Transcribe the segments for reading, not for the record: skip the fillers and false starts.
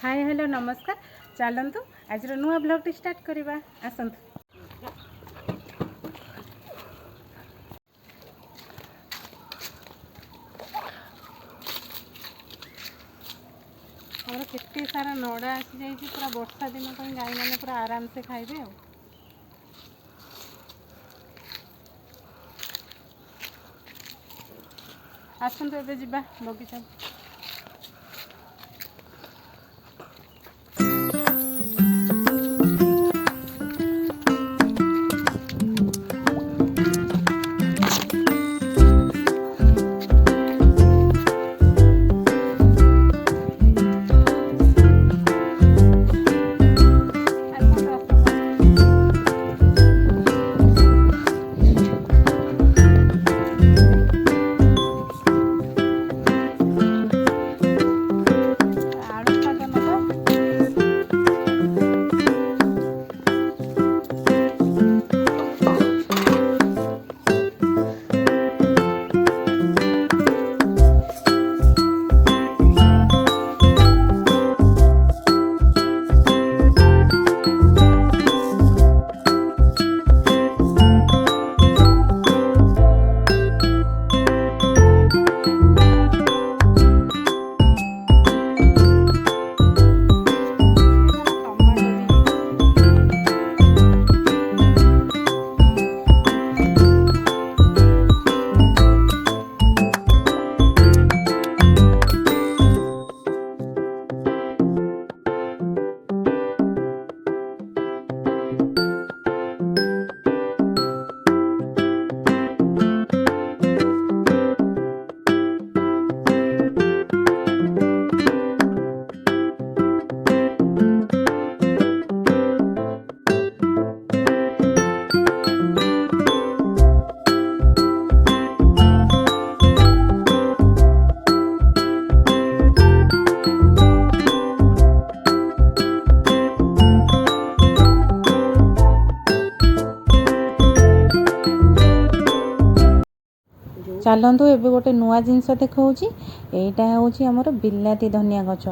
Hi hello नमस्कार। चलतु आज नुआ ब्लॉग स्टार्ट करवा आसतु। और केते सारा नड़ा आसी जाइए पूरा वर्षा दिन गाई मैंने पूरा आराम से खाइबे। आसतु एबे जिबा बगीचा। चलतु एबे गोटे नुआ जिनस देखा यहाँ हूँ आमर बिलाती धनिया गछ।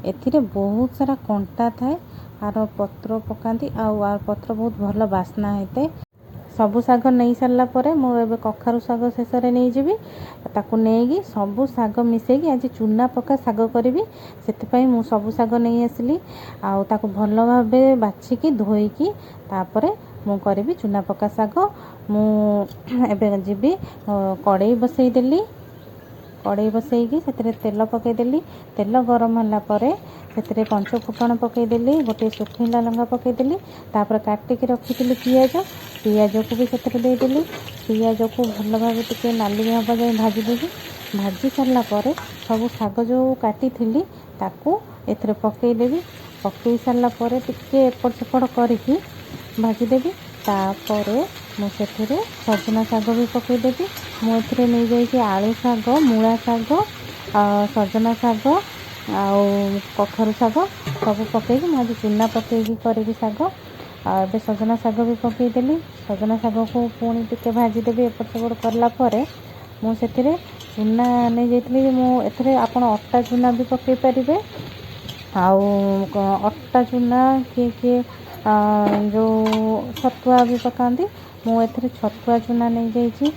एथिरे बहुत सारा कंटा थाए। आर पत्र पकाती आर पत्र बहुत भल बास्ना होते। सबु साग नहीं सारा पर मुझे कखारु साग शेष में नहीं जीवी ताकू नहीं सबू साग मिसेकी आज चूना पका साग करी से मु सबू साग नहीं आसली आउ भल भाव बाछिकी धोईकी तापर मु करी चूना पका साग। मु एबे जीवी कड़ई बसईदेली। कड़ई बसईकी से तेल पकईदेली। तेल गरम होला परे से पंच फुटण पकईदेली। गोटे सुखिला लंगा पकईदेली। तापर काटिकी रखी पियाज पियाज को भी से देदेली। पियाज को भल भाव टे नाली हवा जाए भाजी देवी। भाजी सारा पर सब शाग जो काटी थी ताकू एथरे पकईदेवी। पकई सारा पर टिके एपट सेपट करके भाजीदेवी। तापर मुझे सजना शाग भी पकईदेवी। मुझे नहीं जाइए आलू शाग मूला शाग सजना शाग आउ कखारु शाग सब पकईकी मुझे चूना पकईकी करी शाग। ए सजना शाग भी पकईदेली। सजना शाग को पुणी टिके भाजीदेवी एपट सेपट कलापर मुझे चूना नहीं जाइए। मुझे आप अटा चूना भी पकई पारे आउ अटा चूना किए किए जो छतुआ भी पकाती। मुझे छतुआ चूना नहीं जाइए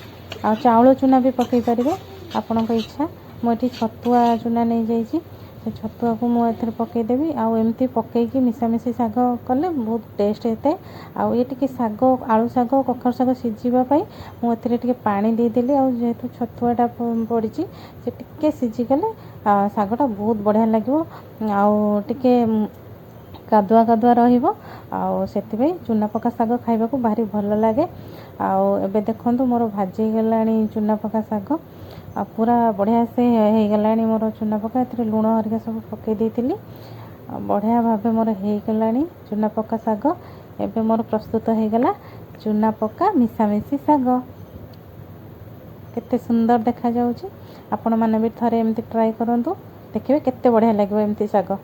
आ चाउल चूना भी पकई पारे आपण इच्छा। मुझे छतुआ चूना नहीं जाइए से छतुआ को मुझे पकईदेवी। आउ एमती पकईकी मिसामिशी शाग कले बहुत टेस्ट होता है। आउ ये टिके शाग आलू शाग कखारु शाग सीझापी मुझे टे पानी देदेली। आउ जेहेतु छतुआटा पड़ी से टिके सीझीगले शागटा बहुत बढ़िया लगे। आउ टिके कादुआ कादुआ रहिबो आउ सेतिबे चूना पका शाग खाइबा को भारी भल लगे। आउ एबे देखंतु मोर भाजी गलानी चूना पका शाग आ पूरा बढ़िया से हो गलानी मोर चूना पका। एथरे लूण हरिका सब पकई देइतिली बढ़िया भाबे मोर हो गलानी चूना पका शाग। एबे मोर प्रस्तुत हो गला चूना पका मिसामिशी शाग। केते सुंदर देखा जाउची। आपण माने भी थरे एमती ट्राई करंतु देखिबे केते बढ़िया लागबो एमती शाग।